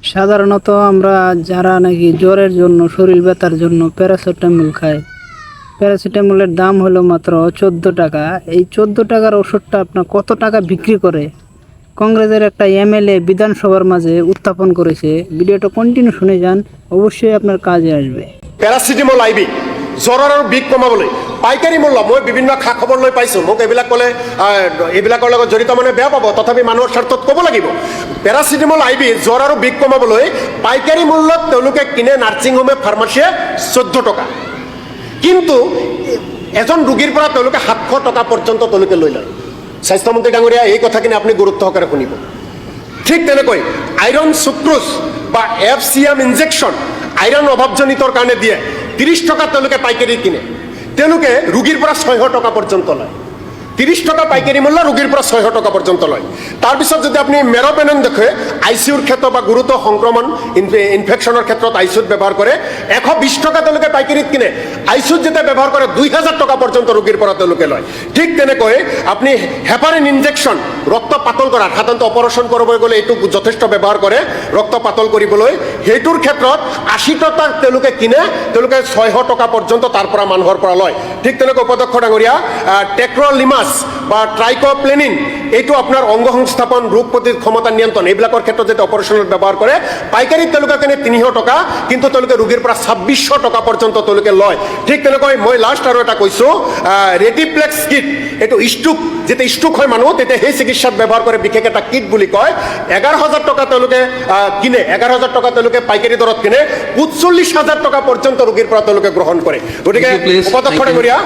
সাধারণত আমরা যারা নাকি জ্বরের জন্য শরীর ব্যথার জন্য প্যারাসিটামল খাই, প্যারাসিটামলের দাম হলো মাত্র 14 টাকা। এই 14 টাকার ওষুধটা আপনার কত টাকা বিক্রি করে কংগ্রেসের একটা এমএলএ বিধানসভার মাঝে উত্থাপন করেছে। ভিডিওটা কন্টিনিউ শুনে যান, অবশ্যই আপনার কাজে আসবে। পেৰাচিটামল আইবি জ্বৰৰ আৰু বিষ কমাবলৈ পাইকাৰী মূল্য, মই বিভিন্ন খা খবৰ লৈ পাইছোঁ। মোক এইবিলাক ক'লে এইবিলাকৰ লগত জড়িত মানে বেয়া পাব, তথাপি মানুহৰ স্বাৰ্থত ক'ব লাগিব। পেৰাচিটামল আইবি জ্বৰ আৰু বিষ কমাবলৈ পাইকাৰী মূল্যত তেওঁলোকে কিনে নাৰ্ছিং হোমে ফাৰ্মাচীয়ে 14 টকা, কিন্তু এজন ৰোগীৰ পৰা তেওঁলোকে 700 টকা পৰ্যন্ত তেওঁলোকে লৈ লয়। স্বাস্থ্যমন্ত্ৰী ডাঙৰীয়া, এই কথাখিনি আপুনি গুৰুত্ব সহকাৰে শুনিব। ঠিক তেনেকৈ আইৰণ সুক্ৰোজ বা FCM ইনজেকশ্যন আইৰণ অভাৱজনিতৰ কাৰণে দিয়ে, 30 টকা তেওঁলোকে পাইকাৰী কিনে, তেওঁলোকে ৰোগীৰ পৰা 600 টকা পৰ্যন্ত লয়। 30 টকা পাইকাৰী মূল্য, ৰোগীৰ পৰা 600 টকা পৰ্যন্ত লয়। তাৰপিছত যদি আপুনি মেৰপেনন দেখে ICUৰ ক্ষেত্ৰত বা গুৰুতৰ সংক্ৰমণ ইনফেকশ্যনৰ ক্ষেত্ৰত ICUত ব্যৱহাৰ কৰে, 120 টকা তেওঁলোকে পাইকাৰীত কিনে, ICUত যেতিয়া ব্যৱহাৰ কৰে 2000 টকা পৰ্যন্ত ৰোগীৰ পৰা তেওঁলোকে লয়। ঠিক তেনেকৈ আপুনি হেপাৰিন ইনজেকশ্যন, ৰক্ত পাতল কৰা, সাধাৰণতে অপাৰেশ্যন কৰিবলৈ গ'লে এইটো যথেষ্ট ব্যৱহাৰ কৰে ৰক্ত পাতল কৰিবলৈ, সেইটোৰ ক্ষেত্ৰত 80 টকা তেওঁলোকে কিনে, তেওঁলোকে 600 টকা পৰ্যন্ত তাৰ পৰা মানুহৰ পৰা লয়। ঠিক তেনেকৈ উপাধ্যক্ষ ডাঙৰীয়া, টেক্ৰলিমাছ বা ট্ৰাইকোপ্লেনিন, এইটো আপোনাৰ অংগ সংস্থাপন, ৰোগ প্ৰতিৰোধ ক্ষমতা নিয়ন্ত্ৰণ, এইবিলাকৰ ক্ষেত্ৰত যেতিয়া অপাৰেশ্যনত ব্যৱহাৰ কৰে, পাইকাৰীত তেওঁলোকে কিনে 300 টকা, কিন্তু তেওঁলোকে ৰোগীৰ পৰা 2600 টকা পৰ্যন্ত তেওঁলোকে লয়। ঠিক তেনেকৈ মই লাষ্ট আৰু এটা কৈছোঁ, ৰেডিপ্লেক্স কিট, এইটো ষ্ট্ৰোক, যেতিয়া ষ্ট্ৰোক হয় মানুহ, তেতিয়া সেই চিকিৎসাত ব্যৱহাৰ কৰে, বিশেষ এটা কিট বুলি কয়। 11,000 টকা তেওঁলোকে কিনে, 11,000 টকা তেওঁলোকে পাইকাৰী দৰত কিনে, 45,000 টকা পৰ্যন্ত ৰোগীৰ পৰা তেওঁলোকে গ্ৰহণ কৰে। গতিকে উপাধ্যক্ষ ডাঙৰীয়া,